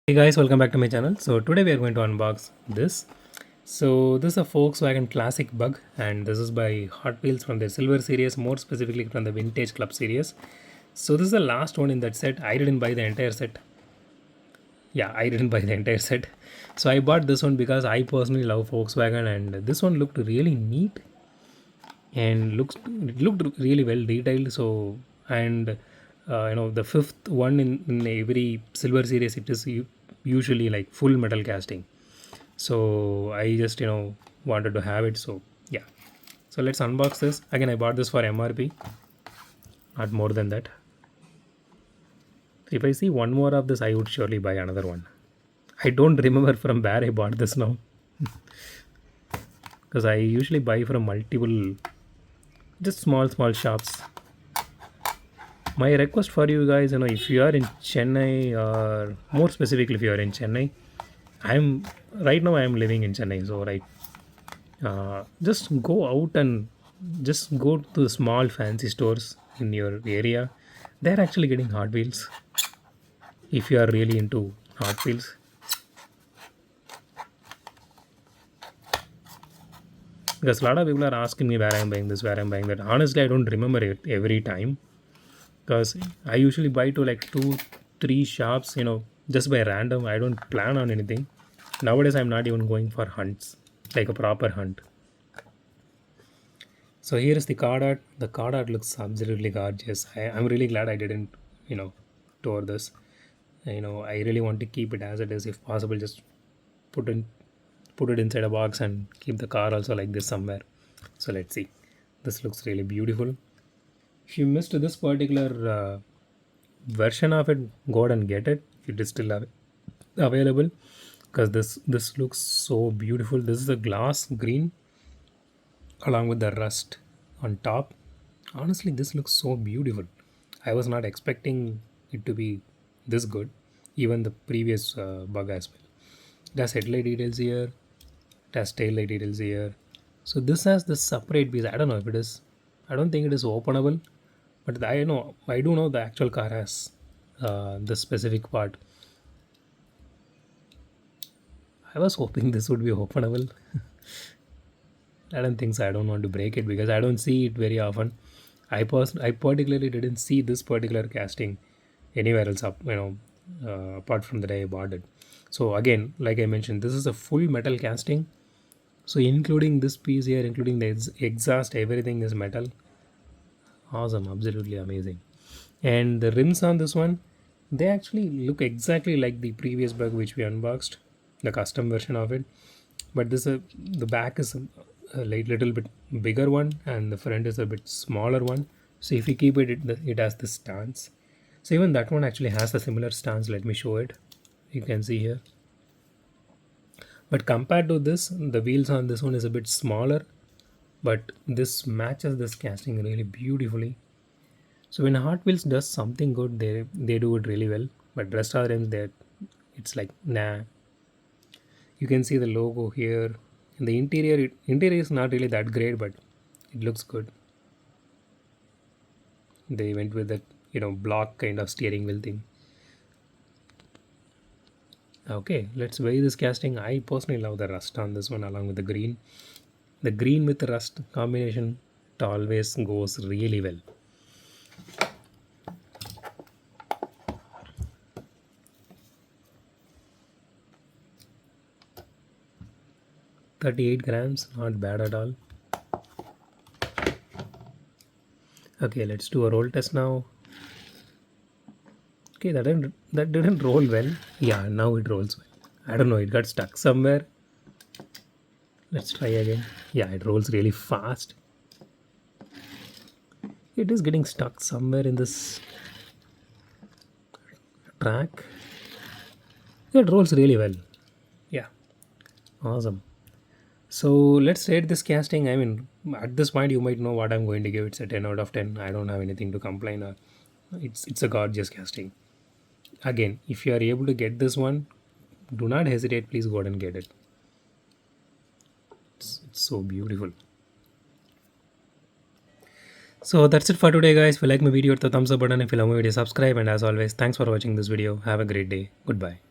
Hey guys, welcome back to my channel. So today we are going to unbox this. So this is a Volkswagen Classic Bug, and this is by Hotwheels from their Silver series, more specifically from the Vintage Club series. So this is the last one in that set. I didn't buy the entire set. Yeah, I didn't buy the entire set. So I bought this one because I personally love Volkswagen, and this one looked really neat and it looked really well detailed. So and the fifth one in every Silver series, it is usually like full metal casting. So I just wanted to have it. So yeah, so let's unbox this. Again, I bought this for MRP, not more than that. If I see one more of this, I would surely buy another one. I don't remember from where I bought this now, because I usually buy from multiple, just small shops. My request for you guys, if you are in Chennai, or more specifically if you are in Chennai, I'm right now I am living in Chennai. So right, just go out and just go to the small fancy stores in your area. They're actually getting Hot Wheels if you are really into Hot Wheels. Because a lot of people are asking me where I'm buying this, where I'm buying that. Honestly, I don't remember it every time, because I usually buy to like 2 3 shops, just by random. I don't plan on anything. Nowadays I'm not even going for hunts, like a proper hunt. So here is the card art. The card art looks absolutely gorgeous. I'm really glad I didn't, you know, tore this. I really want to keep it as it is if possible. Just put in put it inside a box and keep the car also like this somewhere. So let's see. This looks really beautiful. If you missed this particular version of it, go ahead and get it if it is still available, because this looks so beautiful. This is a glass green along with the rust on top. Honestly, this looks so beautiful. I was not expecting it to be this good. Even the previous bug as well. It has headlight details here. It has tail light details here. So this has this separate piece. I don't know if it is. I don't think it is openable, but I do know the actual car has this specific part. I was hoping this would be openable. I don't think so. I don't want to break it because I don't see it very often. I particularly didn't see this particular casting anywhere else up, apart from the day I bought it. So again, like I mentioned, this is a full metal casting. So including this piece here, including the exhaust, everything is metal. Awesome, absolutely amazing. And the rims on this one, they actually look exactly like the previous bug which we unboxed, the custom version of it. But the back is a little bit bigger one, and the front is a bit smaller one. So if you keep it has this stance. So even that one actually has a similar stance. Let me show it. You can see here. But compared to this, the wheels on this one is a bit smaller, but this matches this casting really beautifully. So when Hot Wheels does something good, they do it really well. But rest of them, they it's like nah. You can see the logo here. In the interior is not really that great, but it looks good. They went with that block kind of steering wheel thing. Okay, let's weigh this casting. I personally love the rust on this one along with the green. The green with the rust combination, it always goes really well. 38 grams, not bad at all. Okay, let's do a roll test now. Okay, that didn't roll well. Yeah, now it rolls well. I don't know, it got stuck somewhere. Let's try again. Yeah, it rolls really fast. It is getting stuck somewhere in this track. It rolls really well. Yeah, awesome. So let's rate this casting. I mean, at this point, you might know what I'm going to give. It's a 10 out of 10. I don't have anything to complain. It's a gorgeous casting. Again, if you are able to get this one, do not hesitate. Please go ahead and get it. It's so beautiful. So that's it for today, guys. If you like my video, hit the thumbs up button. If you love my video, subscribe. And as always, thanks for watching this video. Have a great day. Goodbye.